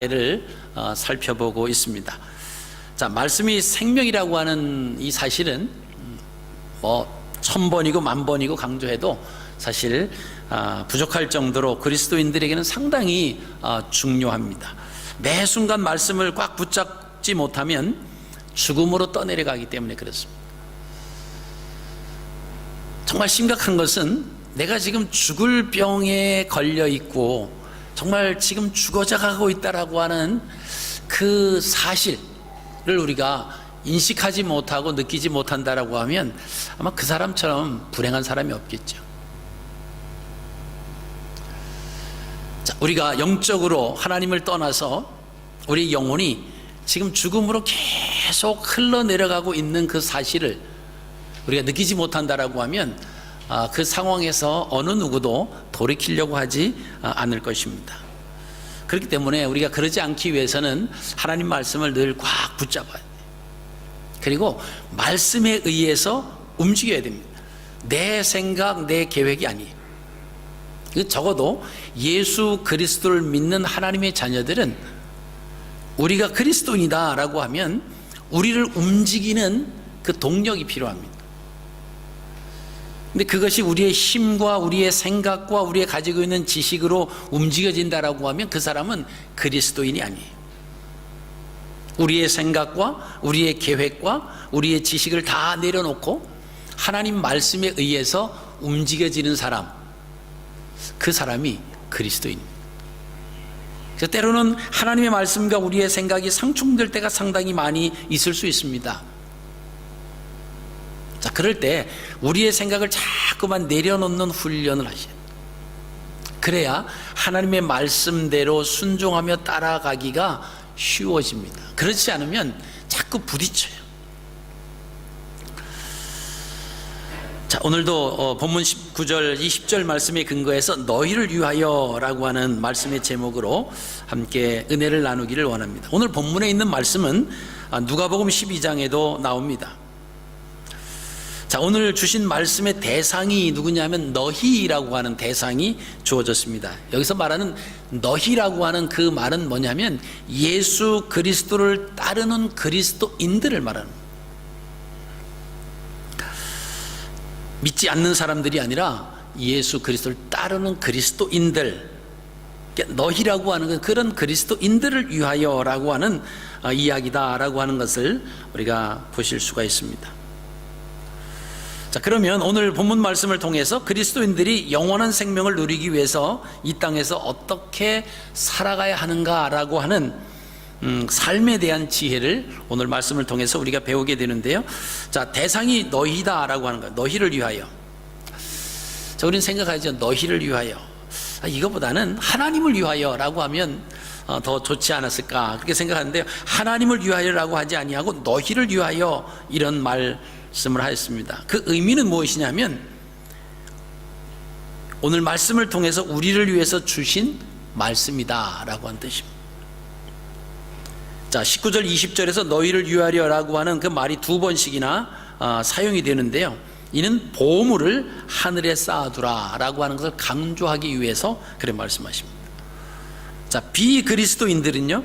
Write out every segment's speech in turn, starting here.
를 살펴보고 있습니다. 자, 말씀이 생명이라고 하는 이 사실은 뭐 1000번이고 10,000번이고 강조해도 사실 부족할 정도로 그리스도인들에게는 상당히 중요합니다. 매 순간 말씀을 꽉 붙잡지 못하면 죽음으로 떠내려가기 때문에 그렇습니다. 정말 심각한 것은 내가 지금 죽을 병에 걸려 있고 정말 지금 죽어져가고 있다라고 하는 그 사실을 우리가 인식하지 못하고 느끼지 못한다라고 하면 아마 그 사람처럼 불행한 사람이 없겠죠. 자, 우리가 영적으로 하나님을 떠나서 우리 영혼이 지금 죽음으로 계속 흘러내려가고 있는 그 사실을 우리가 느끼지 못한다라고 하면 그 상황에서 어느 누구도 돌이키려고 하지 않을 것입니다. 그렇기 때문에 우리가 그러지 않기 위해서는 하나님 말씀을 늘 꽉 붙잡아야 돼요. 그리고 말씀에 의해서 움직여야 됩니다. 내 생각, 내 계획이 아니에요. 적어도 예수 그리스도를 믿는 하나님의 자녀들은 우리가 그리스도인이다라고 하면 우리를 움직이는 그 동력이 필요합니다. 근데 그것이 우리의 힘과 우리의 생각과 우리의 가지고 있는 지식으로 움직여진다라고 하면 그 사람은 그리스도인이 아니에요. 우리의 생각과 우리의 계획과 우리의 지식을 다 내려놓고 하나님 말씀에 의해서 움직여지는 사람, 그 사람이 그리스도인입니다. 그래서 때로는 하나님의 말씀과 우리의 생각이 상충될 때가 상당히 많이 있을 수 있습니다. 자, 그럴 때 우리의 생각을 자꾸만 내려놓는 훈련을 하셔야 돼요. 그래야 하나님의 말씀대로 순종하며 따라가기가 쉬워집니다. 그렇지 않으면 자꾸 부딪혀요. 자, 오늘도 본문 19절 20절 말씀에 근거해서 너희를 위하여 라고 하는 말씀의 제목으로 함께 은혜를 나누기를 원합니다. 오늘 본문에 있는 말씀은 누가복음 12장에도 나옵니다. 자, 오늘 주신 말씀의 대상이 누구냐면 너희라고 하는 대상이 주어졌습니다. 여기서 말하는 너희라고 하는 그 말은 뭐냐면 예수 그리스도를 따르는 그리스도인들을 말하는 거예요. 믿지 않는 사람들이 아니라 예수 그리스도를 따르는 그리스도인들, 너희라고 하는 건 그런 그리스도인들을 위하여라고 하는 이야기다라고 하는 것을 우리가 보실 수가 있습니다. 자, 그러면 오늘 본문 말씀을 통해서 그리스도인들이 영원한 생명을 누리기 위해서 이 땅에서 어떻게 살아가야 하는가라고 하는 삶에 대한 지혜를 오늘 말씀을 통해서 우리가 배우게 되는데요. 자, 대상이 너희다라고 하는 거예요. 너희를 위하여. 자, 우리는 생각하죠. 너희를 위하여. 이거보다는 하나님을 위하여라고 하면 더 좋지 않았을까 그렇게 생각하는데요. 하나님을 위하여라고 하지 아니하고 너희를 위하여 이런 말씀을 하였습니다. 그 의미는 무엇이냐면 오늘 말씀을 통해서 우리를 위해서 주신 말씀이다라고 하는 뜻입니다. 자, 19절 20절에서 너희를 위하여라고 하는 그 말이 2번씩이나 사용이 되는데요. 이는 보물을 하늘에 쌓아두라 라고 하는 것을 강조하기 위해서 그래 말씀하십니다. 자, 비그리스도인들은요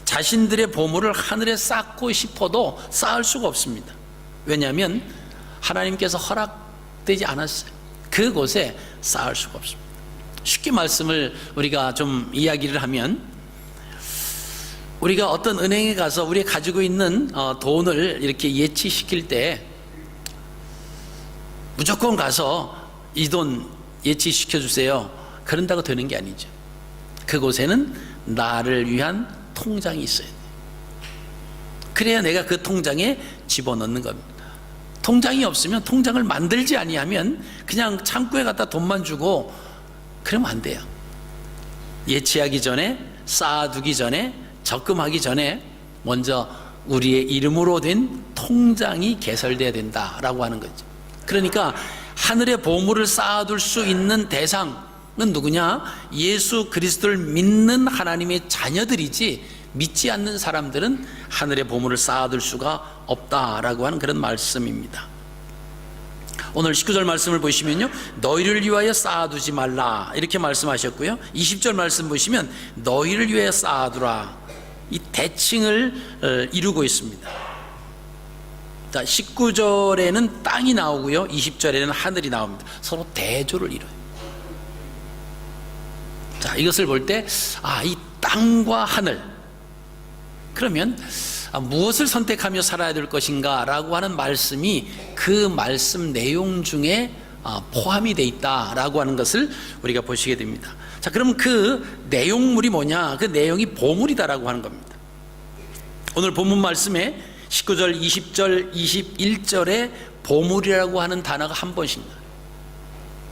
자신들의 보물을 하늘에 쌓고 싶어도 쌓을 수가 없습니다. 왜냐하면 하나님께서 허락되지 않았어요. 그곳에 쌓을 수가 없습니다. 쉽게 말씀을 우리가 좀 이야기를 하면 우리가 어떤 은행에 가서 우리가 가지고 있는 돈을 이렇게 예치시킬 때 무조건 가서 이 돈 예치시켜 주세요 그런다고 되는 게 아니죠. 그곳에는 나를 위한 통장이 있어야 돼요. 그래야 내가 그 통장에 집어넣는 겁니다. 통장이 없으면 통장을 만들지 아니하면 그냥 창고에 갖다 돈만 주고 그러면 안 돼요. 예치하기 전에, 쌓아두기 전에, 적금하기 전에 먼저 우리의 이름으로 된 통장이 개설돼야 된다라고 하는 거죠. 그러니까 하늘의 보물을 쌓아둘 수 있는 대상은 누구냐? 예수 그리스도를 믿는 하나님의 자녀들이지 믿지 않는 사람들은 하늘의 보물을 쌓아둘 수가 없다라고 하는 그런 말씀입니다. 오늘 19절 말씀을 보시면요, 너희를 위하여 쌓아두지 말라 이렇게 말씀하셨고요, 20절 말씀 보시면 너희를 위하여 쌓아두라, 이 대칭을 이루고 있습니다. 자, 19절에는 땅이 나오고요, 20절에는 하늘이 나옵니다. 서로 대조를 이뤄요. 자, 이것을 볼 때 이 땅과 하늘, 그러면 무엇을 선택하며 살아야 될 것인가 라고 하는 말씀이 그 말씀 내용 중에 포함이 되어 있다라고 하는 것을 우리가 보시게 됩니다. 자, 그럼 그 내용물이 뭐냐? 그 내용이 보물이다라고 하는 겁니다. 오늘 본문 말씀에 19절, 20절, 21절에 보물이라고 하는 단어가 한 번씩 나와요.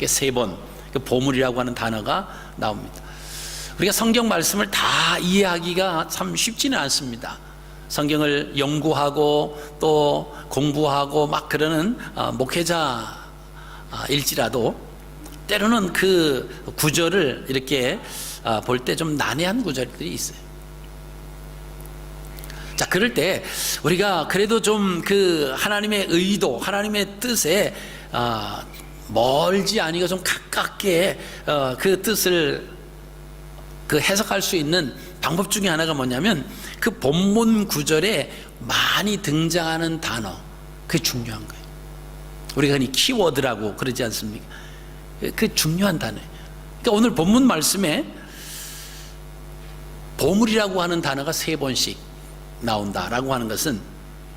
세 번 그 보물이라고 하는 단어가 나옵니다. 우리가 성경 말씀을 다 이해하기가 참 쉽지는 않습니다. 성경을 연구하고 또 공부하고 막 그러는 목회자일지라도 때로는 그 구절을 이렇게 볼 때 좀 난해한 구절들이 있어요. 자, 그럴 때 우리가 그래도 좀 그 하나님의 의도, 하나님의 뜻에 멀지 아니고 좀 가깝게 그 뜻을 그 해석할 수 있는 방법 중에 하나가 뭐냐면, 그 본문 구절에 많이 등장하는 단어, 그게 중요한 거예요. 우리가 흔히 키워드라고 그러지 않습니까? 그 중요한 단어예요. 그러니까 오늘 본문 말씀에 보물이라고 하는 단어가 3번씩 나온다라고 하는 것은,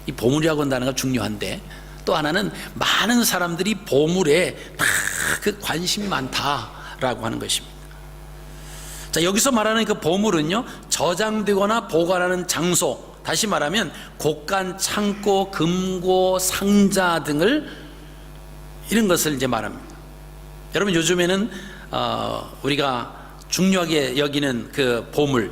이 보물이라고 하는 단어가 중요한데, 또 하나는 많은 사람들이 보물에 다 그 관심이 많다라고 하는 것입니다. 자, 여기서 말하는 그 보물은요, 저장되거나 보관하는 장소, 다시 말하면 곳간, 창고, 금고, 상자 등을, 이런 것을 이제 말합니다. 여러분, 요즘에는 우리가 중요하게 여기는 그 보물,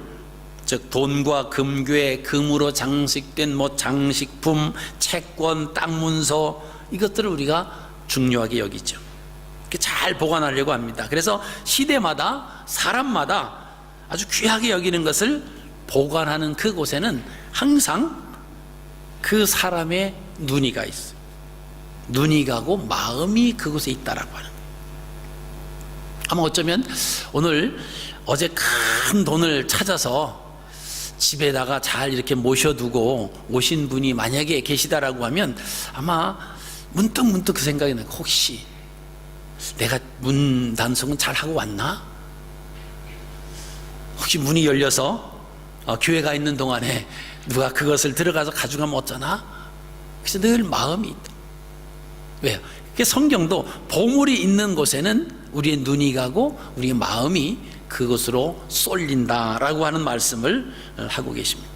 즉 돈과 금괴, 금으로 장식된 장식품, 채권, 땅 문서, 이것들을 우리가 중요하게 여기죠. 잘 보관하려고 합니다. 그래서 시대마다 사람마다 아주 귀하게 여기는 것을 보관하는 그곳에는 항상 그 사람의 눈이 가 있어요. 눈이 가고 마음이 그곳에 있다라고 하는 거예요. 아마 어쩌면 오늘 어제 큰 돈을 찾아서 집에다가 잘 이렇게 모셔두고 오신 분이 만약에 계시다라고 하면 아마 문득 그 생각이 나요. 혹시 내가 문 단속은 잘 하고 왔나? 혹시 문이 열려서 교회가 있는 동안에 누가 그것을 들어가서 가져가면 어쩌나? 그래서 늘 마음이 있다. 왜요? 성경도 보물이 있는 곳에는 우리의 눈이 가고 우리의 마음이 그것으로 쏠린다라고 하는 말씀을 하고 계십니다.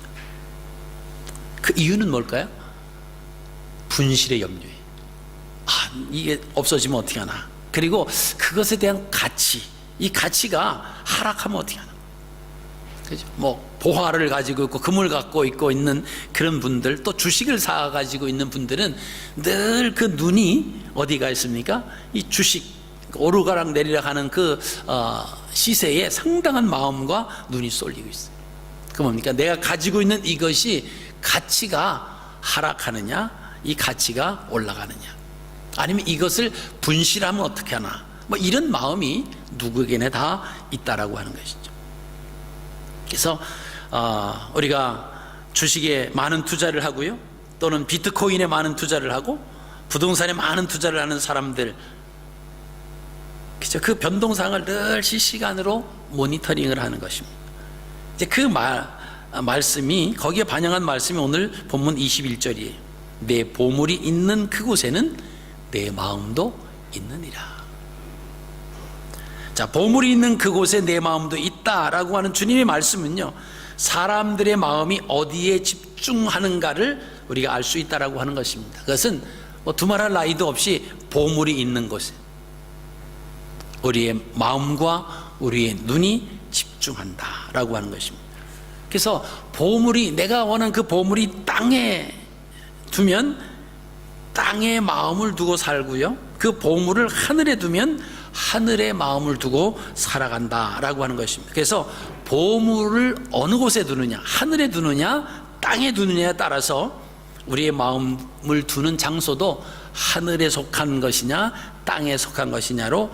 그 이유는 뭘까요? 분실의 염려예요. 이게 없어지면 어떻게 하나? 그리고 그것에 대한 가치, 이 가치가 하락하면 어떻게 하나? 그죠? 보화를 가지고 있고 금을 갖고 있는 그런 분들, 또 주식을 사 가지고 있는 분들은 늘 그 눈이 어디가 있습니까? 이 주식 오르가락 내리락 하는 그 시세에 상당한 마음과 눈이 쏠리고 있어요. 그 뭡니까? 내가 가지고 있는 이것이 가치가 하락하느냐, 이 가치가 올라가느냐, 아니면 이것을 분실하면 어떻게 하나, 이런 마음이 누구에게나 다 있다라고 하는 것이죠. 그래서 우리가 주식에 많은 투자를 하고요, 또는 비트코인에 많은 투자를 하고 부동산에 많은 투자를 하는 사람들, 그죠? 그 변동상을 늘 실시간으로 모니터링을 하는 것입니다. 이제 그 말씀이, 거기에 반영한 말씀이 오늘 본문 21절이에요. 내 보물이 있는 그곳에는 내 마음도 있느니라. 자, 보물이 있는 그곳에 내 마음도 있다라고 하는 주님의 말씀은요, 사람들의 마음이 어디에 집중하는가를 우리가 알 수 있다라고 하는 것입니다. 그것은 두말할 나위도 없이 보물이 있는 곳에 우리의 마음과 우리의 눈이 집중한다라고 하는 것입니다. 그래서 보물이, 내가 원하는 그 보물이 땅에 두면 땅에 마음을 두고 살고요, 그 보물을 하늘에 두면 하늘에 마음을 두고 살아간다라고 하는 것입니다. 그래서 보물을 어느 곳에 두느냐, 하늘에 두느냐 땅에 두느냐에 따라서 우리의 마음을 두는 장소도 하늘에 속한 것이냐 땅에 속한 것이냐로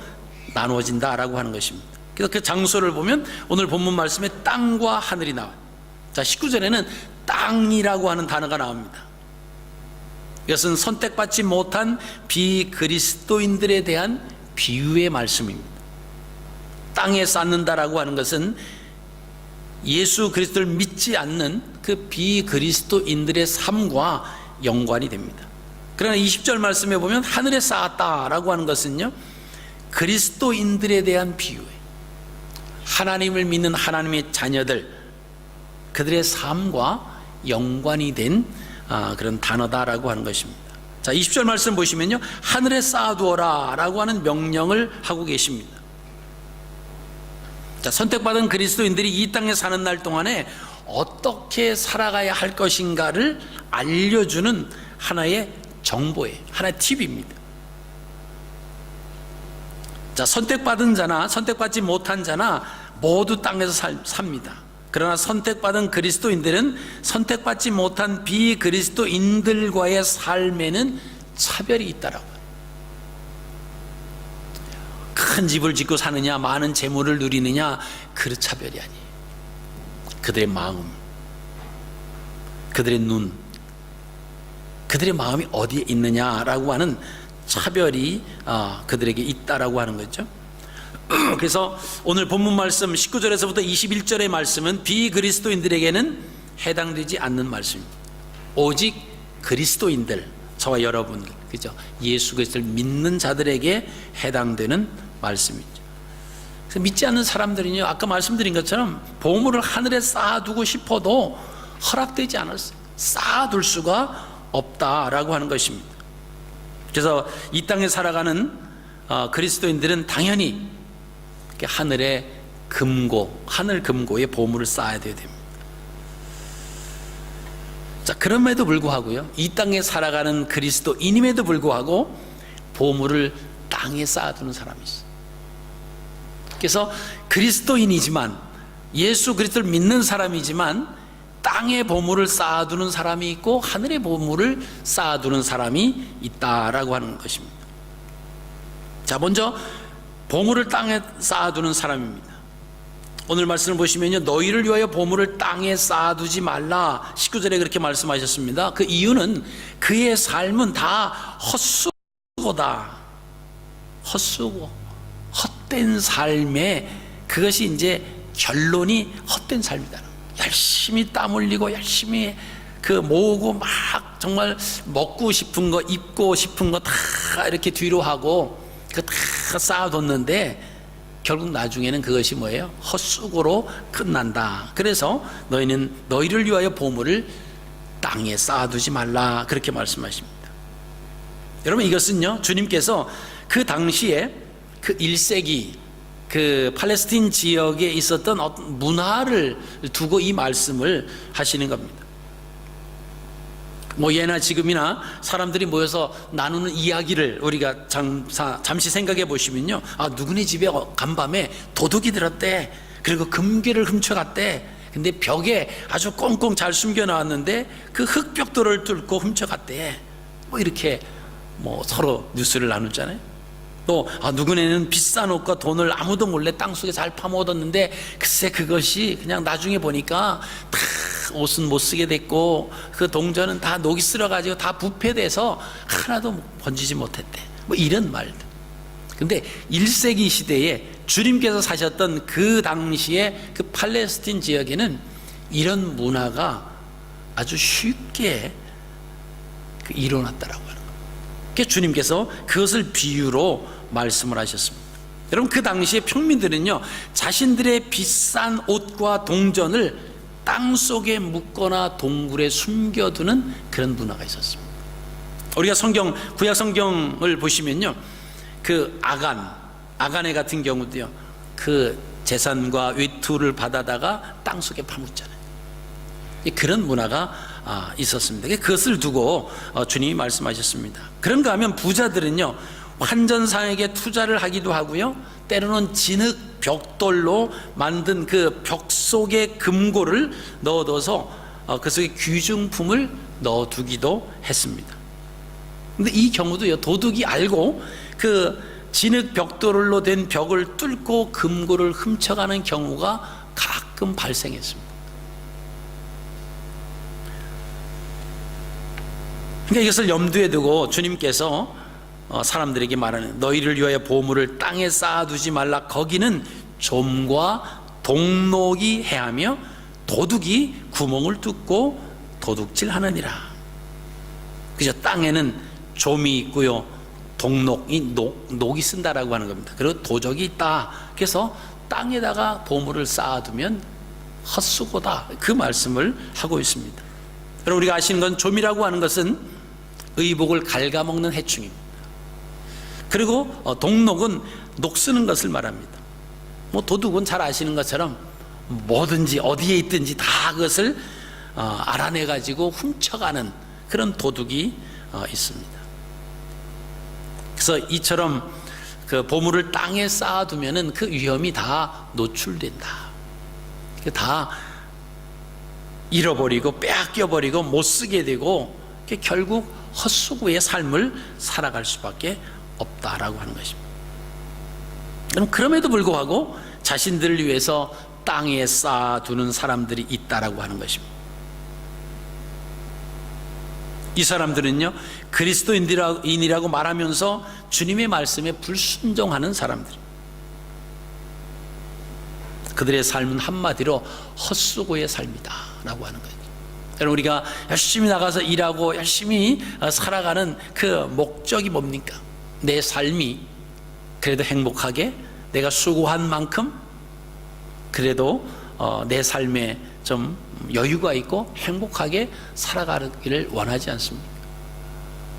나누어진다라고 하는 것입니다. 그래서 그 장소를 보면 오늘 본문 말씀에 땅과 하늘이 나와요. 자, 19절에는 땅이라고 하는 단어가 나옵니다. 이것은 선택받지 못한 비그리스도인들에 대한 비유의 말씀입니다. 땅에 쌓는다라고 하는 것은 예수 그리스도를 믿지 않는 그 비그리스도인들의 삶과 연관이 됩니다. 그러나 20절 말씀에 보면 하늘에 쌓았다라고 하는 것은요, 그리스도인들에 대한 비유예요. 하나님을 믿는 하나님의 자녀들, 그들의 삶과 연관이 된 그런 단어다라고 하는 것입니다. 자, 20절 말씀 보시면요, 하늘에 쌓아두어라 라고 하는 명령을 하고 계십니다. 자, 선택받은 그리스도인들이 이 땅에 사는 날 동안에 어떻게 살아가야 할 것인가를 알려주는 하나의 정보예요. 하나의 팁입니다. 자, 선택받은 자나 선택받지 못한 자나 모두 땅에서 삽니다. 그러나 선택받은 그리스도인들은 선택받지 못한 비그리스도인들과의 삶에는 차별이 있다라고. 큰 집을 짓고 사느냐, 많은 재물을 누리느냐, 그 차별이 아니에요. 그들의 마음, 그들의 눈, 그들의 마음이 어디에 있느냐라고 하는 차별이 그들에게 있다라고 하는 거죠. 그래서 오늘 본문 말씀 19절에서부터 21절의 말씀은 비그리스도인들에게는 해당되지 않는 말씀입니다. 오직 그리스도인들, 저와 여러분, 그죠? 예수 그리스도를 믿는 자들에게 해당되는 말씀이죠. 그래서 믿지 않는 사람들은요, 아까 말씀드린 것처럼 보물을 하늘에 쌓아두고 싶어도 허락되지 않았어요. 쌓아둘 수가 없다라고 하는 것입니다. 그래서 이 땅에 살아가는 그리스도인들은 당연히 하늘의 금고, 하늘 금고에 보물을 쌓아야 됩니다. 자, 그럼에도 불구하고요, 이 땅에 살아가는 그리스도인임에도 불구하고 보물을 땅에 쌓아두는 사람이 있어요. 그래서 그리스도인이지만, 예수 그리스도를 믿는 사람이지만 땅에 보물을 쌓아두는 사람이 있고 하늘의 보물을 쌓아두는 사람이 있다라고 하는 것입니다. 자, 먼저 보물을 땅에 쌓아두는 사람입니다. 오늘 말씀을 보시면요, 너희를 위하여 보물을 땅에 쌓아두지 말라 19절에 그렇게 말씀하셨습니다. 그 이유는 그의 삶은 다 헛수고다. 헛수고, 헛된 삶에, 그것이 이제 결론이 헛된 삶이다. 열심히 땀 흘리고 열심히 모으고 막 정말 먹고 싶은 거, 입고 싶은 거 다 이렇게 뒤로 하고 다 쌓아뒀는데 결국 나중에는 그것이 뭐예요? 헛수고로 끝난다. 그래서 너희를 위하여 보물을 땅에 쌓아두지 말라, 그렇게 말씀하십니다. 여러분, 이것은요, 주님께서 그 당시에 그 1세기 그 팔레스틴 지역에 있었던 어떤 문화를 두고 이 말씀을 하시는 겁니다. 예나 지금이나 사람들이 모여서 나누는 이야기를 우리가 잠시 생각해 보시면요, 누구네 집에 간밤에 도둑이 들었대. 그리고 금괴를 훔쳐갔대. 근데 벽에 아주 꽁꽁 잘 숨겨 놨는데 그 흙벽돌을 뚫고 훔쳐갔대. 이렇게 서로 뉴스를 나누잖아요. 또 누구네는 비싼 옷과 돈을 아무도 몰래 땅속에 잘 파묻었는데 글쎄 그것이 그냥 나중에 보니까 다 옷은 못 쓰게 됐고 그 동전은 다 녹이 쓸어가지고 다 부패돼서 하나도 번지지 못했대. 이런 말들. 근데 1세기 시대에 주님께서 사셨던 그 당시에 그 팔레스틴 지역에는 이런 문화가 아주 쉽게 일어났다라고 하는 거예요. 그래서 주님께서 그것을 비유로 말씀을 하셨습니다. 여러분, 그 당시에 평민들은요, 자신들의 비싼 옷과 동전을 땅 속에 묻거나 동굴에 숨겨두는 그런 문화가 있었습니다. 우리가 구약 성경을 보시면요, 그 아간의 같은 경우도요, 그 재산과 외투를 받아다가 땅 속에 파묻잖아요. 그런 문화가 있었습니다. 그것을 두고 주님이 말씀하셨습니다. 그런가 하면 부자들은요, 환전상에게 투자를 하기도 하고요, 때로는 진흙 벽돌로 만든 그 벽 속에 금고를 넣어둬서 그 속에 귀중품을 넣어두기도 했습니다. 근데 이 경우도요, 도둑이 알고 그 진흙 벽돌로 된 벽을 뚫고 금고를 훔쳐가는 경우가 가끔 발생했습니다. 그러니까 이것을 염두에 두고 주님께서 사람들에게 말하는, 너희를 위하여 보물을 땅에 쌓아두지 말라. 거기는 좀과 동록이 해하며 도둑이 구멍을 뚫고 도둑질하느니라. 그죠? 땅에는 좀이 있고요, 동록이 녹이 쓴다라고 하는 겁니다. 그리고 도적이 있다. 그래서 땅에다가 보물을 쌓아두면 헛수고다, 그 말씀을 하고 있습니다. 여러분, 우리가 아시는 건 좀이라고 하는 것은 의복을 갉아먹는 해충입니다. 그리고 동록은 녹쓰는 것을 말합니다. 도둑은 잘 아시는 것처럼 뭐든지 어디에 있든지 다 그것을 알아내 가지고 훔쳐가는 그런 도둑이 있습니다. 그래서 이처럼 그 보물을 땅에 쌓아두면은 그 위험이 다 노출된다. 다 잃어버리고 빼앗겨버리고 못 쓰게 되고 결국 헛수고의 삶을 살아갈 수밖에 없다라고 하는 것입니다. 그럼 그럼에도 불구하고 자신들을 위해서 땅에 쌓아두는 사람들이 있다라고 하는 것입니다. 이 사람들은요, 그리스도인이라고 말하면서 주님의 말씀에 불순종하는 사람들, 그들의 삶은 한마디로 헛수고의 삶이다 라고 하는 거예요. 여러분, 우리가 열심히 나가서 일하고 열심히 살아가는 그 목적이 뭡니까? 내 삶이 그래도 행복하게, 내가 수고한 만큼 그래도 내 삶에 좀 여유가 있고 행복하게 살아가기를 원하지 않습니까?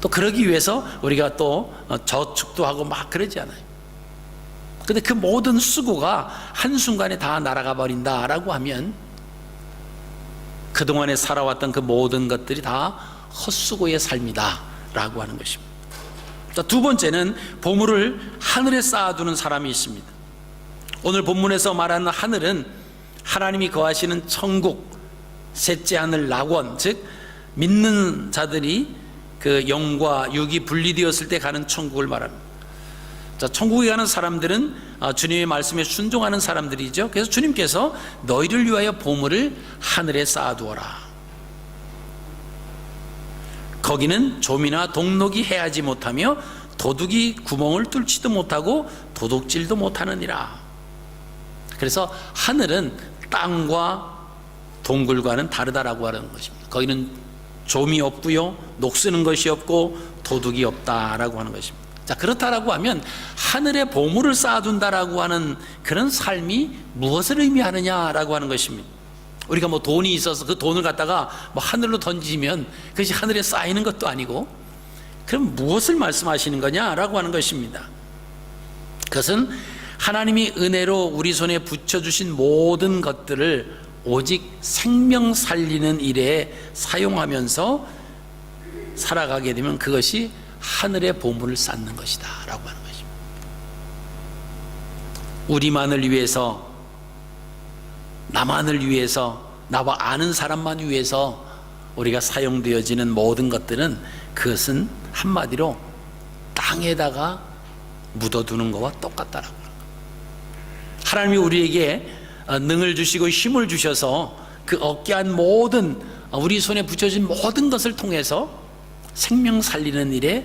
또 그러기 위해서 우리가 또 저축도 하고 막 그러지 않아요. 근데 그 모든 수고가 한순간에 다 날아가 버린다라고 하면 그동안에 살아왔던 그 모든 것들이 다 헛수고의 삶이다 라고 하는 것입니다. 두 번째는 보물을 하늘에 쌓아두는 사람이 있습니다. 오늘 본문에서 말하는 하늘은 하나님이 거하시는 천국, 셋째 하늘 낙원, 즉 믿는 자들이 그 영과 육이 분리되었을 때 가는 천국을 말합니다. 자, 천국에 가는 사람들은 주님의 말씀에 순종하는 사람들이죠. 그래서 주님께서 너희를 위하여 보물을 하늘에 쌓아두어라. 거기는 좀이나 동록이 해하지 못하며 도둑이 구멍을 뚫지도 못하고 도둑질도 못하느니라. 그래서 하늘은 땅과 동굴과는 다르다라고 하는 것입니다. 거기는 좀이 없고요, 녹쓰는 것이 없고 도둑이 없다라고 하는 것입니다. 자, 그렇다라고 하면 하늘에 보물을 쌓아둔다라고 하는 그런 삶이 무엇을 의미하느냐라고 하는 것입니다. 우리가 돈이 있어서 그 돈을 갖다가 하늘로 던지면 그것이 하늘에 쌓이는 것도 아니고, 그럼 무엇을 말씀하시는 거냐라고 하는 것입니다. 그것은 하나님이 은혜로 우리 손에 붙여주신 모든 것들을 오직 생명 살리는 일에 사용하면서 살아가게 되면 그것이 하늘의 보물을 쌓는 것이다 라고 하는 것입니다. 우리만을 위해서, 나만을 위해서, 나와 아는 사람만 위해서 우리가 사용되어지는 모든 것들은, 그것은 한마디로 땅에다가 묻어두는 것과 똑같다라고 합니다. 하나님이 우리에게 능을 주시고 힘을 주셔서 그 얻게 한 모든, 우리 손에 붙여진 모든 것을 통해서 생명 살리는 일에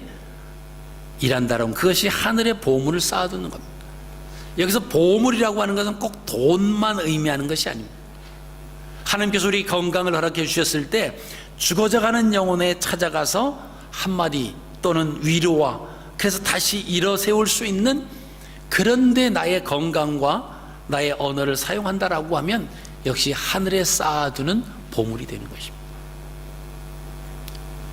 일한다라면 그것이 하늘의 보물을 쌓아두는 겁니다. 여기서 보물이라고 하는 것은 꼭 돈만 의미하는 것이 아닙니다. 하나님께서 우리 건강을 허락해 주셨을 때 죽어져가는 영혼에 찾아가서 한마디 또는 위로와, 그래서 다시 일어 세울 수 있는, 그런데 나의 건강과 나의 언어를 사용한다라고 하면 역시 하늘에 쌓아두는 보물이 되는 것입니다.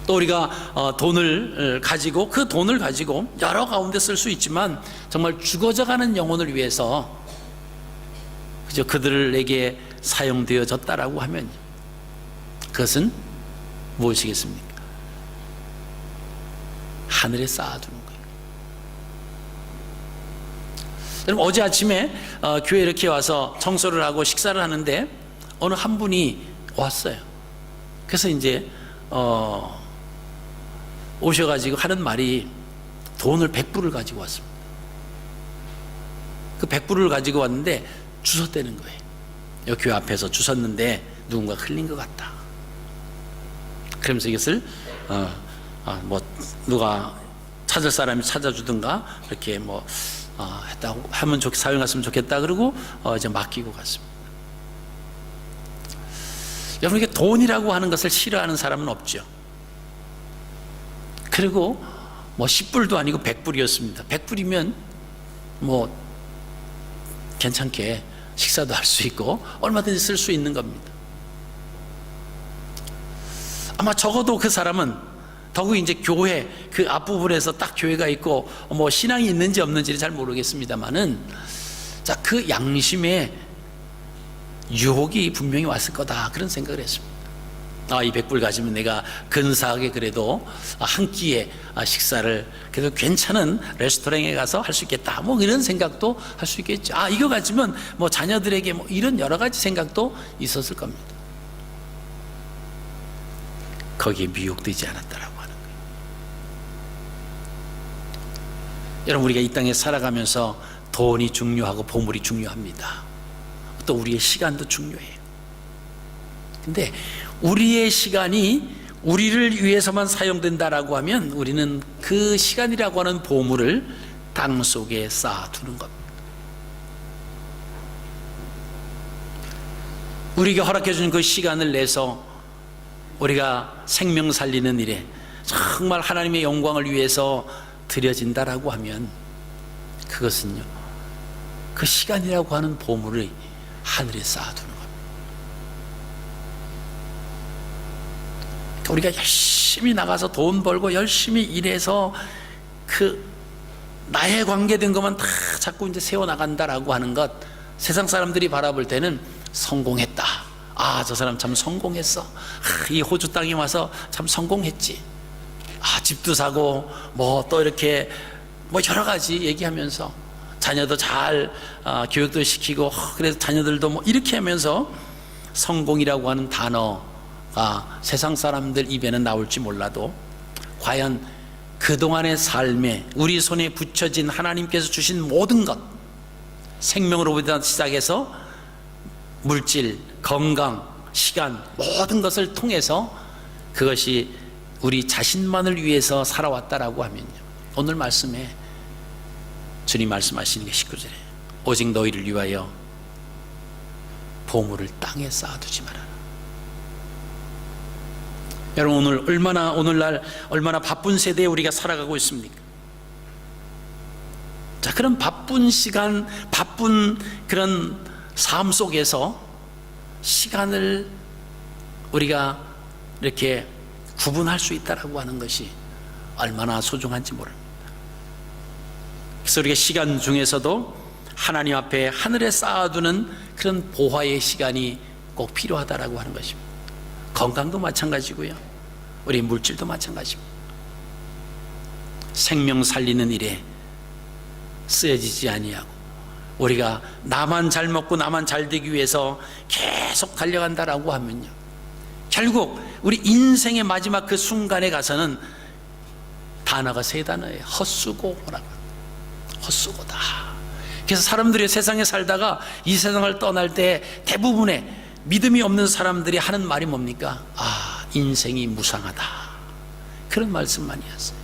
또 우리가 돈을 가지고, 그 돈을 가지고 여러 가운데 쓸 수 있지만 정말 죽어져가는 영혼을 위해서 그저 그들에게 사용되어졌다라고 하면 그것은 무엇이겠습니까? 하늘에 쌓아두는 거예요. 여러분, 어제 아침에 교회 이렇게 와서 청소를 하고 식사를 하는데 어느 한 분이 왔어요. 그래서 이제 오셔가지고 하는 말이 돈을 100불을 가지고 왔습니다. 그 100불을 가지고 왔는데 주웠다는 거예요. 여기 교회 앞에서 주웠는데 누군가 흘린 것 같다. 그러면서 이것을 뭐 누가 찾을 사람이 찾아주든가 이렇게 뭐 했다고 하면 사용했으면 좋겠다. 그러고 이제 맡기고 갔습니다. 여러분, 이게 돈이라고 하는 것을 싫어하는 사람은 없죠. 그리고 뭐 10불도 아니고 100불이었습니다. 100불이면 뭐 괜찮게 식사도 할 수 있고 얼마든지 쓸 수 있는 겁니다. 아마 적어도 그 사람은, 더욱 이제 교회 그 앞부분에서 딱 교회가 있고 뭐 신앙이 있는지 없는지는 잘 모르겠습니다만은, 자, 그 양심에 유혹이 분명히 왔을 거다, 그런 생각을 했습니다. 이 100불 가지면 내가 근사하게 그래도 한 끼에 식사를 그래도 괜찮은 레스토랑에 가서 할 수 있겠다, 뭐 이런 생각도 할 수 있겠죠. 이거 가지면 뭐 자녀들에게 뭐 이런 여러 가지 생각도 있었을 겁니다. 거기에 미혹되지 않았다라고 하는 거예요. 여러분, 우리가 이 땅에 살아가면서 돈이 중요하고 보물이 중요합니다. 또 우리의 시간도 중요해요. 근데 우리의 시간이 우리를 위해서만 사용된다라고 하면 우리는 그 시간이라고 하는 보물을 땅 속에 쌓아두는 겁니다. 우리가 허락해 준 그 시간을 내서 우리가 생명 살리는 일에 정말 하나님의 영광을 위해서 드려진다라고 하면, 그것은요, 그 시간이라고 하는 보물을 하늘에 쌓아두는 겁니다. 우리가 열심히 나가서 돈 벌고 열심히 일해서 그 나에 관계된 것만 다 자꾸 이제 세워나간다라고 하는 것, 세상 사람들이 바라볼 때는 성공했다. 저 사람 참 성공했어. 이 호주 땅에 와서 참 성공했지. 집도 사고 뭐 또 이렇게 뭐 여러 가지 얘기하면서 자녀도 잘 교육도 시키고, 그래서 자녀들도 뭐 이렇게 하면서 성공이라고 하는 단어가 세상 사람들 입에는 나올지 몰라도, 과연 그동안의 삶에 우리 손에 붙여진 하나님께서 주신 모든 것, 생명으로부터 시작해서 물질, 건강, 시간, 모든 것을 통해서 그것이 우리 자신만을 위해서 살아왔다라고 하면요, 오늘 말씀에 주님 말씀하시는 게 19절에 오직 너희를 위하여 보물을 땅에 쌓아두지 말아라. 여러분, 오늘날 얼마나 바쁜 세대에 우리가 살아가고 있습니까? 자, 그런 바쁜 시간, 바쁜 그런 삶 속에서 시간을 우리가 이렇게 구분할 수 있다라고 하는 것이 얼마나 소중한지 모릅니다. 그래서 우리가 시간 중에서도 하나님 앞에 하늘에 쌓아두는 그런 보화의 시간이 꼭 필요하다라고 하는 것입니다. 건강도 마찬가지고요, 우리 물질도 마찬가지입니다. 생명 살리는 일에 쓰여지지 아니하고 우리가 나만 잘 먹고 나만 잘 되기 위해서 계속 달려간다라고 하면요, 결국 우리 인생의 마지막 그 순간에 가서는 단어가 세 단어예요. 헛수고라고. 헛수고다. 그래서 사람들이 세상에 살다가 이 세상을 떠날 때 대부분의 믿음이 없는 사람들이 하는 말이 뭡니까? 인생이 무상하다, 그런 말씀 많이 하세요.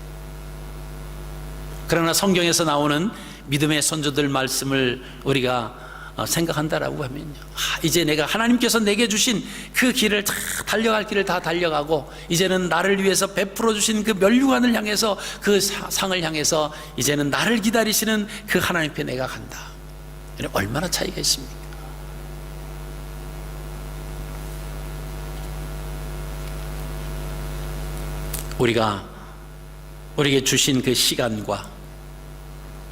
그러나 성경에서 나오는 믿음의 선조들 말씀을 우리가 생각한다라고 하면요, 이제 내가 하나님께서 내게 주신 그 길을 다 달려갈 길을 다 달려가고, 이제는 나를 위해서 베풀어 주신 그 면류관을 향해서, 그 상을 향해서 이제는 나를 기다리시는 그 하나님 앞에 내가 간다. 얼마나 차이가 있습니까? 우리에게 주신 그 시간과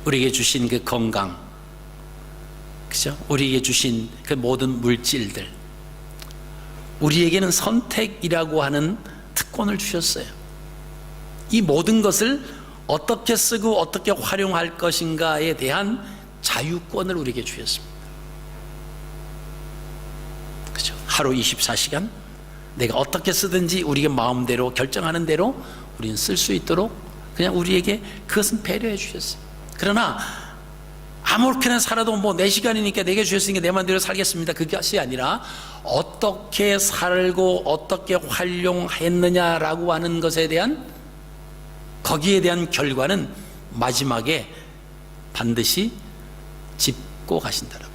우리에게 주신 그 건강, 그죠? 우리에게 주신 그 모든 물질들, 우리에게는 선택이라고 하는 특권을 주셨어요. 이 모든 것을 어떻게 쓰고 어떻게 활용할 것인가에 대한 자유권을 우리에게 주셨습니다. 그죠? 하루 24시간 내가 어떻게 쓰든지 우리가 마음대로 결정하는 대로 우리는 쓸 수 있도록 그냥 우리에게 그것은 배려해 주셨어요. 그러나 아무렇게나 살아도 뭐 내 시간이니까 내게 주셨으니까 내 마음대로 살겠습니다, 그것이 아니라 어떻게 살고 어떻게 활용했느냐라고 하는 것에 대한, 거기에 대한 결과는 마지막에 반드시 짚고 가신다라고.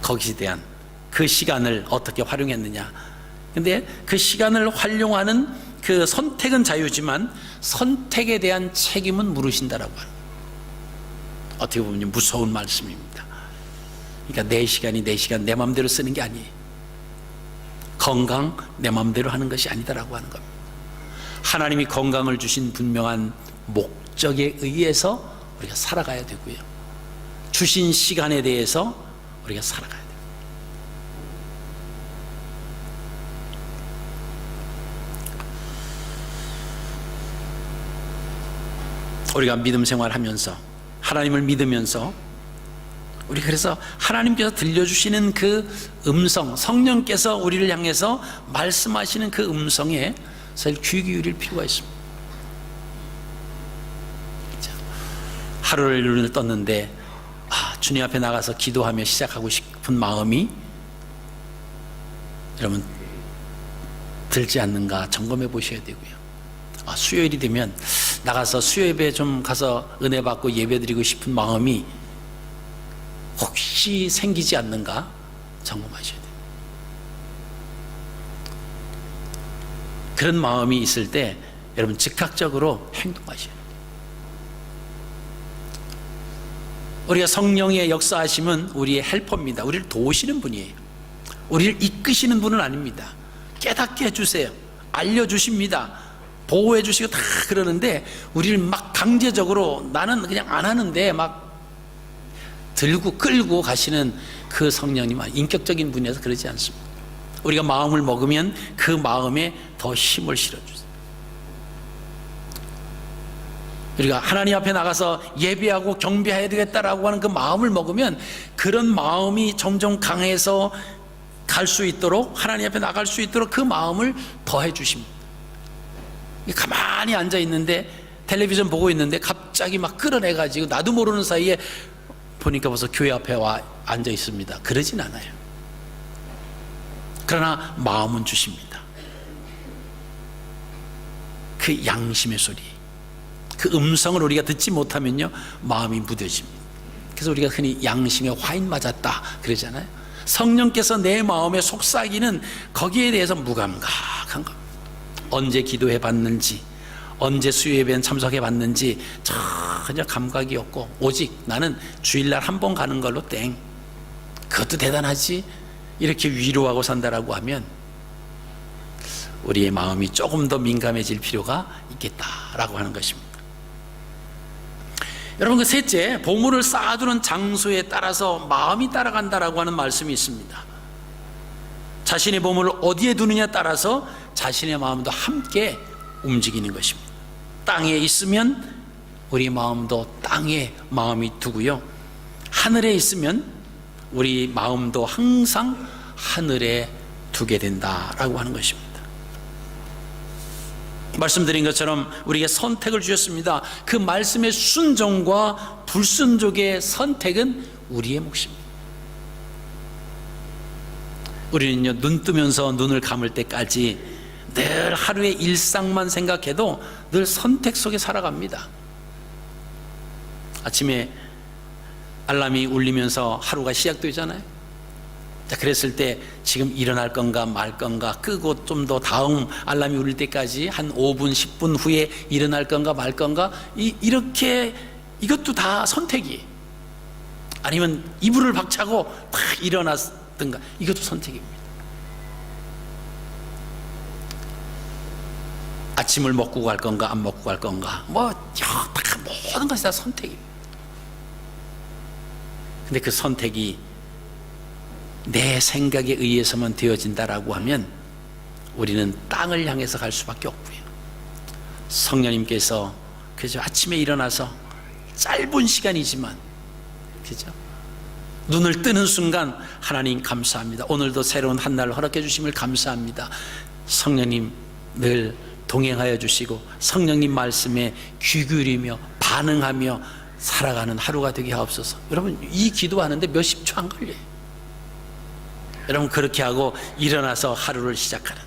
거기에 대한 그 시간을 어떻게 활용했느냐. 근데 그 시간을 활용하는 그 선택은 자유지만 선택에 대한 책임은 물으신다라고 하는, 어떻게 보면 무서운 말씀입니다. 그러니까 내 시간이 내 시간 내 마음대로 쓰는 게 아니에요. 건강 내 마음대로 하는 것이 아니다라고 하는 겁니다. 하나님이 건강을 주신 분명한 목적에 의해서 우리가 살아가야 되고요, 주신 시간에 대해서 우리가 살아가야 돼요. 우리가 믿음 생활하면서 하나님을 믿으면서 우리 그래서 하나님께서 들려주시는 그 음성, 성령께서 우리를 향해서 말씀하시는 그 음성에 사실 귀 기울일 필요가 있습니다. 하루를 눈을 떴는데 주님 앞에 나가서 기도하며 시작하고 싶은 마음이 여러분 들지 않는가 점검해 보셔야 되고요. 수요일이 되면 나가서 수요예배 좀 가서 은혜 받고 예배 드리고 싶은 마음이 혹시 생기지 않는가 점검하셔야 돼요. 그런 마음이 있을 때 여러분 즉각적으로 행동하셔야 돼요. 우리가 성령의 역사하심은 우리의 헬퍼입니다. 우리를 도우시는 분이에요. 우리를 이끄시는 분은 아닙니다. 깨닫게 해주세요. 알려주십니다. 보호해 주시고 다 그러는데 우리를 막 강제적으로 나는 그냥 안 하는데 막 들고 끌고 가시는 그 성령님, 인격적인 분이어서 그러지 않습니다. 우리가 마음을 먹으면 그 마음에 더 힘을 실어주세요. 우리가 하나님 앞에 나가서 예배하고 경배해야 되겠다라고 하는 그 마음을 먹으면 그런 마음이 점점 강해서 갈 수 있도록, 하나님 앞에 나갈 수 있도록 그 마음을 더해 주십니다. 가만히 앉아 있는데 텔레비전 보고 있는데 갑자기 막 끌어내가지고 나도 모르는 사이에 보니까 벌써 교회 앞에 와 앉아 있습니다. 그러진 않아요. 그러나 마음은 주십니다. 그 양심의 소리, 그 음성을 우리가 듣지 못하면요 마음이 무뎌집니다. 그래서 우리가 흔히 양심에 화인 맞았다 그러잖아요. 성령께서 내 마음에 속삭이는 거기에 대해서 무감각한 겁니다. 언제 기도해 봤는지, 언제 수요예배에 참석해 봤는지 전혀 감각이 없고 오직 나는 주일날 한 번 가는 걸로 땡, 그것도 대단하지, 이렇게 위로하고 산다라고 하면 우리의 마음이 조금 더 민감해질 필요가 있겠다라고 하는 것입니다. 여러분, 그 셋째, 보물을 쌓아두는 장소에 따라서 마음이 따라간다라고 하는 말씀이 있습니다. 자신의 보물을 어디에 두느냐에 따라서 자신의 마음도 함께 움직이는 것입니다. 땅에 있으면 우리 마음도 땅에 마음이 두고요, 하늘에 있으면 우리 마음도 항상 하늘에 두게 된다라고 하는 것입니다. 말씀드린 것처럼 우리에게 선택을 주셨습니다. 그 말씀의 순종과 불순종의 선택은 우리의 몫입니다. 우리는요, 눈 뜨면서 눈을 감을 때까지 늘 하루의 일상만 생각해도 늘 선택 속에 살아갑니다. 아침에 알람이 울리면서 하루가 시작되잖아요. 자, 그랬을 때 지금 일어날 건가 말 건가, 끄고 좀 더 다음 알람이 울릴 때까지 한 5분 10분 후에 일어날 건가 말 건가, 이렇게 이것도 다 선택이에요. 아니면 이불을 박차고 팍 일어났든가, 이것도 선택입니다. 아침을 먹고 갈 건가 안 먹고 갈 건가, 다 모든 것이 다 선택입니다. 근데 그 선택이 내 생각에 의해서만 되어진다라고 하면 우리는 땅을 향해서 갈 수밖에 없고요. 성령님께서 그죠, 아침에 일어나서 짧은 시간이지만 그죠, 눈을 뜨는 순간 하나님 감사합니다. 오늘도 새로운 한 날을 허락해 주심을 감사합니다. 성령님 늘 동행하여 주시고 성령님 말씀에 귀 기울이며 반응하며 살아가는 하루가 되게 하옵소서. 여러분, 이 기도하는데 몇십 초 안 걸려요. 여러분, 그렇게 하고 일어나서 하루를 시작하는,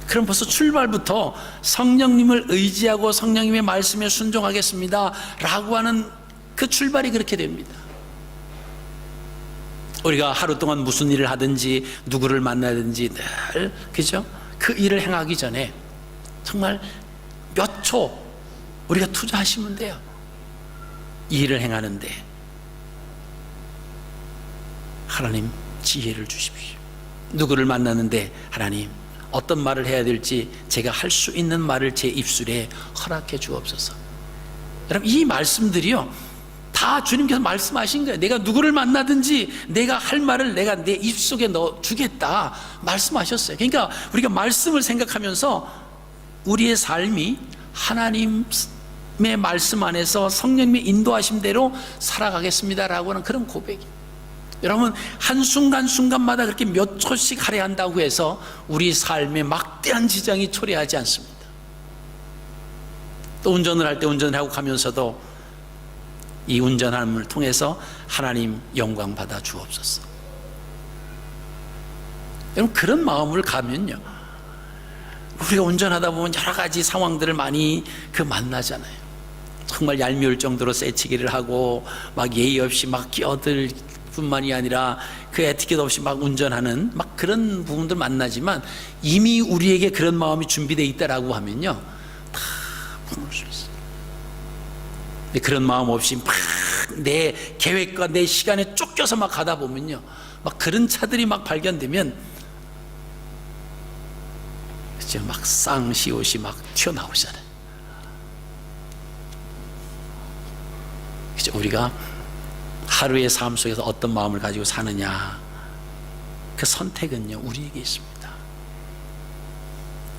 그럼 벌써 출발부터 성령님을 의지하고 성령님의 말씀에 순종하겠습니다 라고 하는 그 출발이 그렇게 됩니다. 우리가 하루 동안 무슨 일을 하든지 누구를 만나든지 늘, 그죠? 그 일을 행하기 전에 정말 몇 초 우리가 투자하시면 돼요. 이 일을 행하는데 하나님 지혜를 주십시오. 누구를 만나는데 하나님 어떤 말을 해야 될지 제가 할 수 있는 말을 제 입술에 허락해 주옵소서. 여러분, 이 말씀들이요 다 주님께서 말씀하신 거예요. 내가 누구를 만나든지 내가 할 말을 내가 내 입속에 넣어 주겠다 말씀하셨어요. 그러니까 우리가 말씀을 생각하면서 우리의 삶이 하나님의 말씀 안에서 성령님의 인도하심대로 살아가겠습니다라고 하는 그런 고백이, 여러분, 한순간순간마다 그렇게 몇 초씩 하려 한다고 해서 우리 삶에 막대한 지장이 초래하지 않습니다. 또 운전을 할 때 운전을 하고 가면서도 이 운전함을 통해서 하나님 영광 받아 주옵소서. 여러분, 그런 마음을 가면요 우리가 운전하다 보면 여러 가지 상황들을 많이 만나잖아요. 정말 얄미울 정도로 새치기를 하고 막 예의 없이 막 끼어들 뿐만이 아니라 그 에티켓 없이 막 운전하는 막 그런 부분들 만나지만 이미 우리에게 그런 마음이 준비되어 있다라고 하면요 다 품을 수 있어요. 근데 그런 마음 없이 막 내 계획과 내 시간에 쫓겨서 막 가다 보면요 막 그런 차들이 막 발견되면 그죠, 막 쌍시옷이 막 튀어나오잖아요. 그죠, 우리가 하루의 삶 속에서 어떤 마음을 가지고 사느냐, 그 선택은요 우리에게 있습니다.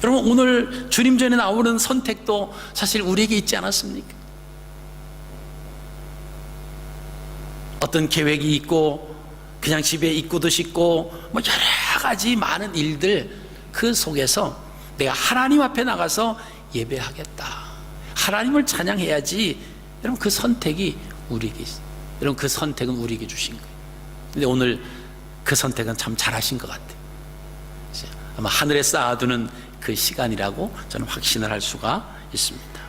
여러분, 오늘 주님 전에 나오는 선택도 사실 우리에게 있지 않았습니까? 어떤 계획이 있고 그냥 집에 입고도 싶고 뭐 여러 가지 많은 일들, 그 속에서 내가 하나님 앞에 나가서 예배하겠다, 하나님을 찬양해야지, 여러분 그 선택이 우리에게 있어요. 여러분, 그 선택은 우리에게 주신 거예요. 근데 오늘 그 선택은 참 잘하신 것 같아요. 아마 하늘에 쌓아두는 그 시간이라고 저는 확신을 할 수가 있습니다.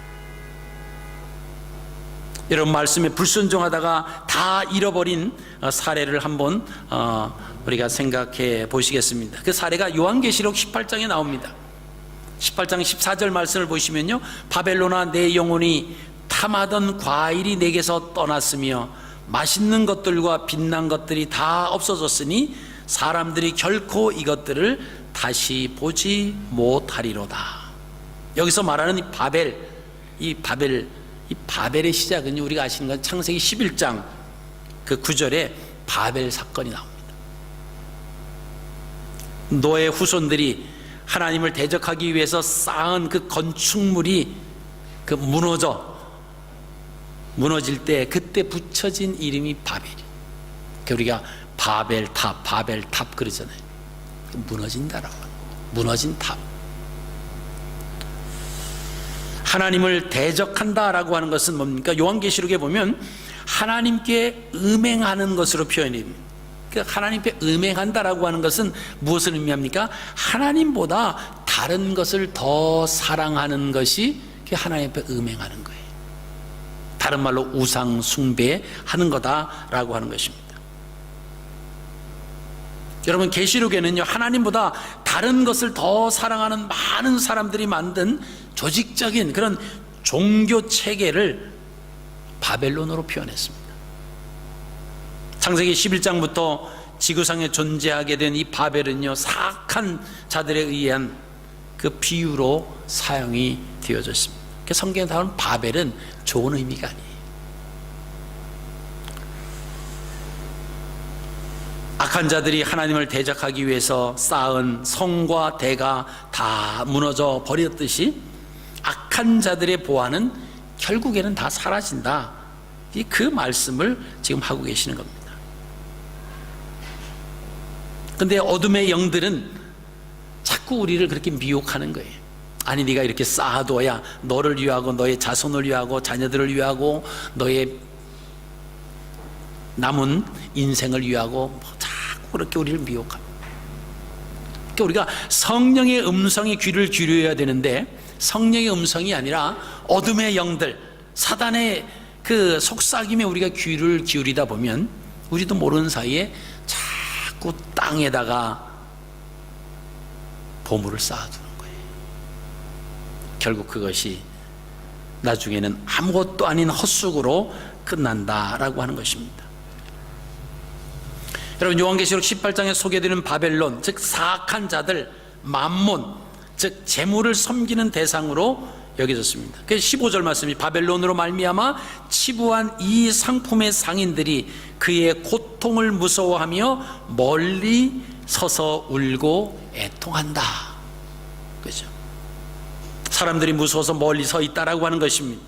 여러분, 말씀에 불순종하다가 다 잃어버린 사례를 한번 우리가 생각해 보시겠습니다. 그 사례가 요한계시록 18장에 나옵니다. 18장 14절 말씀을 보시면요, 바벨론아, 내 영혼이 탐하던 과일이 내게서 떠났으며 맛있는 것들과 빛난 것들이 다 없어졌으니 사람들이 결코 이것들을 다시 보지 못하리로다. 여기서 말하는 이 바벨의 시작은 우리가 아시는 건 창세기 11장 그 9절에 바벨 사건이 나옵니다. 노아의 후손들이 하나님을 대적하기 위해서 쌓은 그 건축물이 무너질 때 그때 붙여진 이름이 바벨이. 우리가 바벨탑 그러잖아요. 무너진다라고. 무너진 탑. 하나님을 대적한다라고 하는 것은 뭡니까? 요한계시록에 보면 하나님께 음행하는 것으로 표현입니다. 하나님께 음행한다라고 하는 것은 무엇을 의미합니까? 하나님보다 다른 것을 더 사랑하는 것이 하나님 앞에 음행하는 거예요. 다른 말로 우상 숭배하는 거다라고 하는 것입니다. 여러분, 계시록에는요 하나님보다 다른 것을 더 사랑하는 많은 사람들이 만든 조직적인 그런 종교 체계를 바벨론으로 표현했습니다. 창세기 11장부터 지구상에 존재하게 된 이 바벨은요 사악한 자들에 의한 그 비유로 사용이 되어졌습니다. 성경에 나오는 바벨은 좋은 의미가 아니에요. 악한 자들이 하나님을 대적하기 위해서 쌓은 성과 대가 다 무너져 버렸듯이 악한 자들의 보안은 결국에는 다 사라진다. 그 말씀을 지금 하고 계시는 겁니다. 근데 어둠의 영들은 자꾸 우리를 그렇게 미혹하는 거예요. 아니, 네가 이렇게 쌓아둬야 너를 위하고 너의 자손을 위하고 자녀들을 위하고 너의 남은 인생을 위하고 자꾸 그렇게 우리를 미혹합니다. 그러니까 우리가 성령의 음성에 귀를 기울여야 되는데, 성령의 음성이 아니라 어둠의 영들, 사단의 그 속삭임에 우리가 귀를 기울이다 보면 우리도 모르는 사이에 자꾸 땅에다가 보물을 쌓아두는 거예요. 결국 그것이 나중에는 아무것도 아닌 헛수고로 끝난다라고 하는 것입니다. 여러분, 요한계시록 18장에 소개되는 바벨론, 즉 사악한 자들, 만몬, 즉 재물을 섬기는 대상으로 여겨졌습니다. 그래서 15절 말씀이 바벨론으로 말미암아 치부한 이 상품의 상인들이 그의 고통을 무서워하며 멀리 서서 울고 애통한다. 그죠? 사람들이 무서워서 멀리 서 있다라고 하는 것입니다.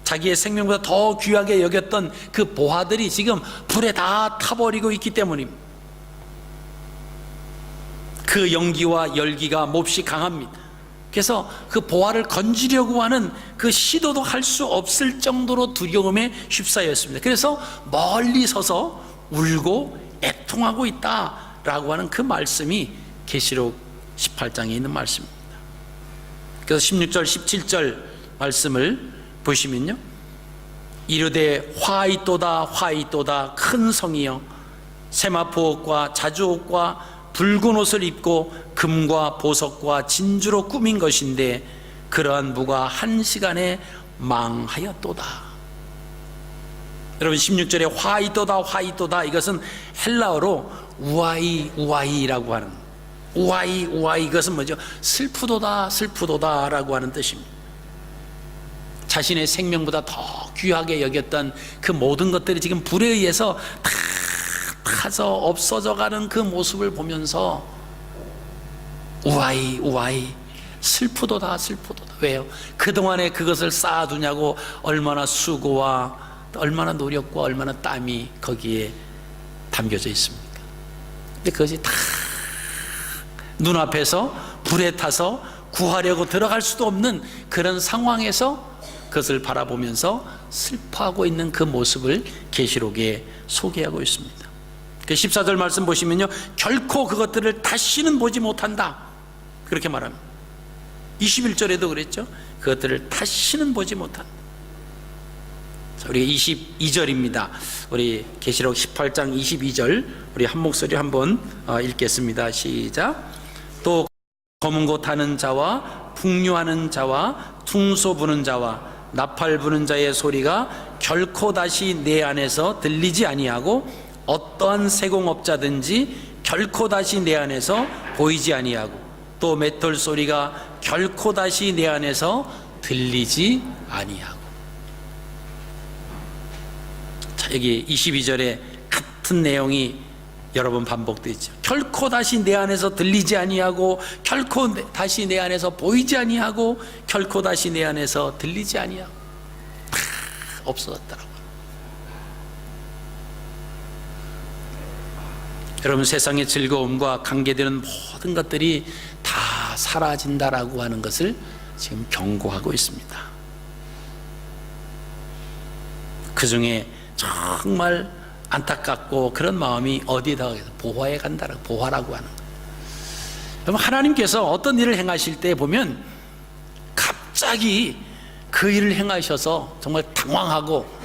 자기의 생명보다 더 귀하게 여겼던 그 보화들이 지금 불에 다 타버리고 있기 때문입니다. 그 연기와 열기가 몹시 강합니다. 그래서 그 보화를 건지려고 하는 그 시도도 할 수 없을 정도로 두려움에 휩싸였습니다. 그래서 멀리 서서 울고 애통하고 있다라고 하는 그 말씀이 계시록 18장에 있는 말씀입니다. 그래서 16절 17절 말씀을 보시면요, 이르되 화이또다 화이또다 큰 성이여, 세마포옷과 자주옷과 붉은 옷을 입고 금과 보석과 진주로 꾸민 것인데 그러한 무가 한 시간에 망하였도다. 여러분, 16절에 화이또다 화이또다, 이것은 헬라어로 우아이 우아이라고 하는, 우아이 우아이, 이것은 뭐죠? 슬프도다 슬프도다 라고 하는 뜻입니다. 자신의 생명보다 더 귀하게 여겼던 그 모든 것들이 지금 불에 의해서 다 타서 없어져가는 그 모습을 보면서 우아이 우아이, 슬프도다 슬프도다. 왜요? 그동안에 그것을 쌓아두냐고 얼마나 수고와 얼마나 노력과 얼마나 땀이 거기에 담겨져 있습니까? 근데 그것이 다 눈앞에서 불에 타서 구하려고 들어갈 수도 없는 그런 상황에서 그것을 바라보면서 슬퍼하고 있는 그 모습을 계시록에 소개하고 있습니다. 14절 말씀 보시면요, 결코 그것들을 다시는 보지 못한다, 그렇게 말합니다. 21절에도 그랬죠. 그것들을 다시는 보지 못한다. 자, 우리 22절입니다. 우리 계시록 18장 22절 우리 한 목소리 한번 읽겠습니다. 시작. 또 검은 고 타는 자와 풍류하는 자와 퉁소 부는 자와 나팔 부는 자의 소리가 결코 다시 내 안에서 들리지 아니하고 어떠한 세공업자든지 결코 다시 내 안에서 보이지 아니하고 또 맷돌 소리가 결코 다시 내 안에서 들리지 아니하고. 자, 여기 22절에 같은 내용이 여러 번 반복되어 있죠. 결코 다시 내 안에서 들리지 아니하고 결코 다시 내 안에서 보이지 아니하고 결코 다시 내 안에서 들리지 아니하고, 다 없어졌더라고요. 여러분, 세상의 즐거움과 관계되는 모든 것들이 다 사라진다라고 하는 것을 지금 경고하고 있습니다. 그 중에 정말 안타깝고 그런 마음이 어디에다가 보화에 간다라고, 보화라고 하는 거예요. 여러분, 하나님께서 어떤 일을 행하실 때 보면 갑자기 그 일을 행하셔서 정말 당황하고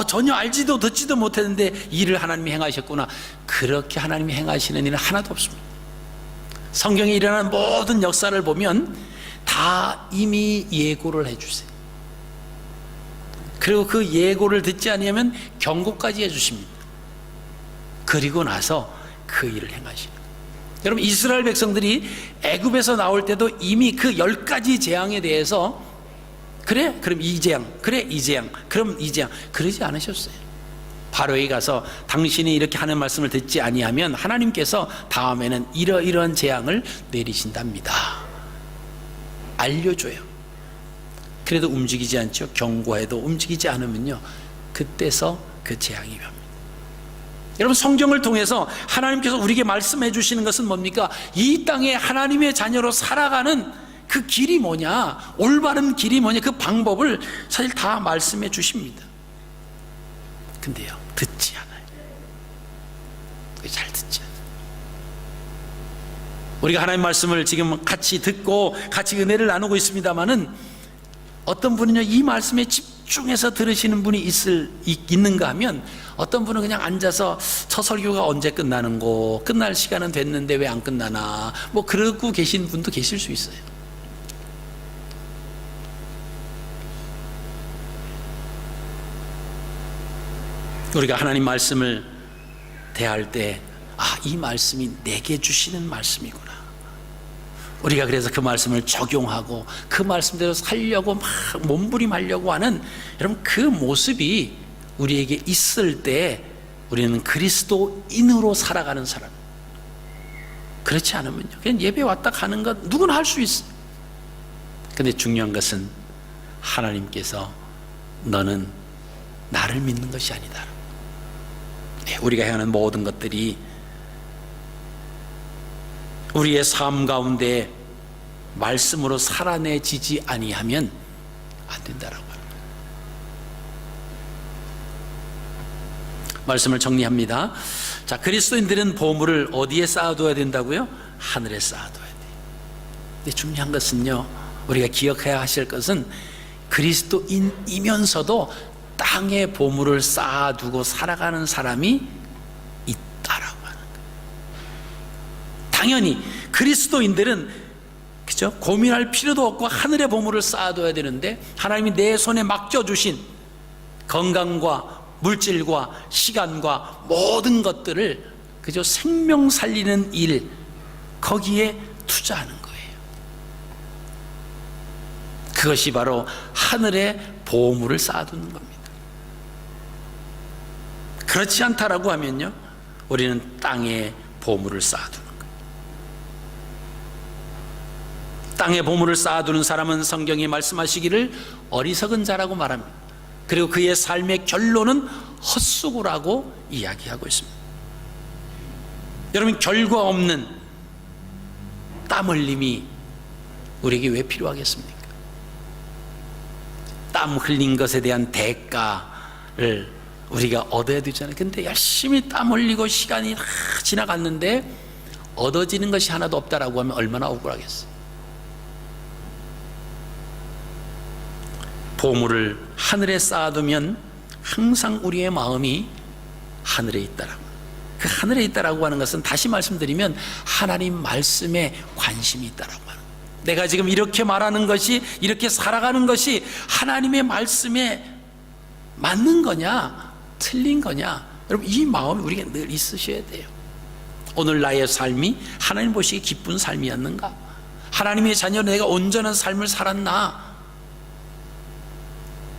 전혀 알지도 듣지도 못했는데 일을 하나님이 행하셨구나, 그렇게 하나님이 행하시는 일은 하나도 없습니다. 성경에 일어나는 모든 역사를 보면 다 이미 예고를 해주세요. 그리고 그 예고를 듣지 아니하면 경고까지 해주십니다. 그리고 나서 그 일을 행하시는 거예요. 여러분, 이스라엘 백성들이 애굽에서 나올 때도 이미 그 10가지 재앙에 대해서 그래? 그럼 이 재앙, 그래 이 재앙, 그럼 이 재앙, 그러지 않으셨어요. 바로에 가서 당신이 이렇게 하는 말씀을 듣지 아니하면 하나님께서 다음에는 이러이러한 재앙을 내리신답니다, 알려줘요. 그래도 움직이지 않죠. 경고해도 움직이지 않으면요, 그때서 그 재앙이 옵니다. 여러분, 성경을 통해서 하나님께서 우리에게 말씀해 주시는 것은 뭡니까? 이 땅에 하나님의 자녀로 살아가는 그 길이 뭐냐, 올바른 길이 뭐냐, 그 방법을 사실 다 말씀해 주십니다. 근데요, 듣지 않아요. 잘 듣지 않아요. 우리가 하나님 말씀을 지금 같이 듣고 같이 은혜를 나누고 있습니다마는, 어떤 분은요, 이 말씀에 집중해서 들으시는 분이 있는가 하면, 어떤 분은 그냥 앉아서 저 설교가 언제 끝나는 거, 끝날 시간은 됐는데 왜 안 끝나나, 뭐 그러고 계신 분도 계실 수 있어요. 우리가 하나님 말씀을 대할 때, 이 말씀이 내게 주시는 말씀이구나. 우리가 그래서 그 말씀을 적용하고 그 말씀대로 살려고 막 몸부림하려고 하는, 여러분, 그 모습이 우리에게 있을 때 우리는 그리스도인으로 살아가는 사람. 그렇지 않으면요, 그냥 예배 왔다 가는 것 누구나 할 수 있어요. 근데 중요한 것은 하나님께서 너는 나를 믿는 것이 아니다. 우리가 행하는 모든 것들이 우리의 삶 가운데 말씀으로 살아내지지 아니하면 안 된다라고 합니다. 말씀을 정리합니다. 자, 그리스도인들은 보물을 어디에 쌓아둬야 된다고요? 하늘에 쌓아둬야 돼요. 근데 중요한 것은요, 우리가 기억해야 하실 것은 그리스도인이면서도 땅에 보물을 쌓아두고 살아가는 사람이 있다라고 하는 거예요. 당연히 그리스도인들은, 그죠? 고민할 필요도 없고 하늘의 보물을 쌓아둬야 되는데, 하나님이 내 손에 맡겨주신 건강과 물질과 시간과 모든 것들을, 그죠? 생명 살리는 일, 거기에 투자하는 거예요. 그것이 바로 하늘의 보물을 쌓아두는 겁니다. 그렇지 않다라고 하면요, 우리는 땅에 보물을 쌓아두는 거예요. 땅에 보물을 쌓아두는 사람은 성경이 말씀하시기를 어리석은 자라고 말합니다. 그리고 그의 삶의 결론은 헛수고라고 이야기하고 있습니다. 여러분, 결과 없는 땀 흘림이 우리에게 왜 필요하겠습니까? 땀 흘린 것에 대한 대가를 우리가 얻어야 되잖아요. 근데 열심히 땀 흘리고 시간이 지나갔는데 얻어지는 것이 하나도 없다라고 하면 얼마나 억울하겠어요. 보물을 하늘에 쌓아두면 항상 우리의 마음이 하늘에 있다라고. 그 하늘에 있다라고 하는 것은, 다시 말씀드리면, 하나님 말씀에 관심이 있다라고 하는 거예요. 내가 지금 이렇게 말하는 것이, 이렇게 살아가는 것이 하나님의 말씀에 맞는 거냐, 틀린 거냐, 여러분, 이 마음이 우리가 늘 있으셔야 돼요. 오늘 나의 삶이 하나님 보시기에 기쁜 삶이었는가? 하나님의 자녀로 내가 온전한 삶을 살았나?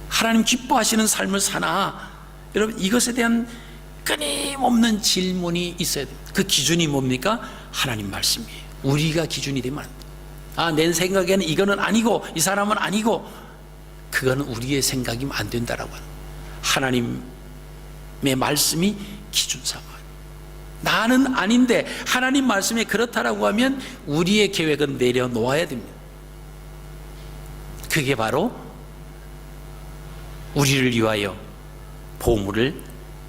하나님 기뻐하시는 삶을 사나? 여러분, 이것에 대한 끊임없는 질문이 있어야 돼요. 그 기준이 뭡니까? 하나님 말씀이에요. 우리가 기준이 되면 안 돼. 내 생각에는 이거는 아니고 이 사람은 아니고, 그거는 우리의 생각이면 안 된다라고 하는, 하나님의 말씀이 기준 삼아요. 나는 아닌데 하나님 말씀이 그렇다라고 하면 우리의 계획은 내려놓아야 됩니다. 그게 바로 우리를 위하여 보물을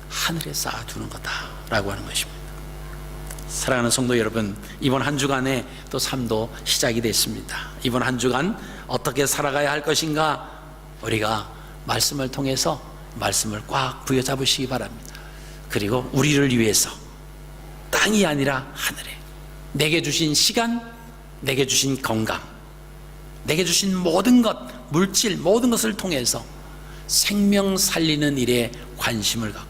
하늘에 쌓아두는 거다라고 하는 것입니다. 사랑하는 성도 여러분, 이번 한 주간에 또 삶도 시작이 됐습니다. 이번 한 주간 어떻게 살아가야 할 것인가, 우리가 말씀을 통해서 말씀을 꽉 부여잡으시기 바랍니다. 그리고 우리를 위해서 땅이 아니라 하늘에, 내게 주신 시간, 내게 주신 건강, 내게 주신 모든 것, 물질, 모든 것을 통해서 생명 살리는 일에 관심을 갖고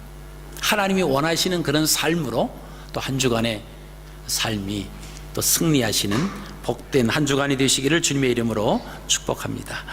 하나님이 원하시는 그런 삶으로 또 한 주간의 삶이 또 승리하시는 복된 한 주간이 되시기를 주님의 이름으로 축복합니다.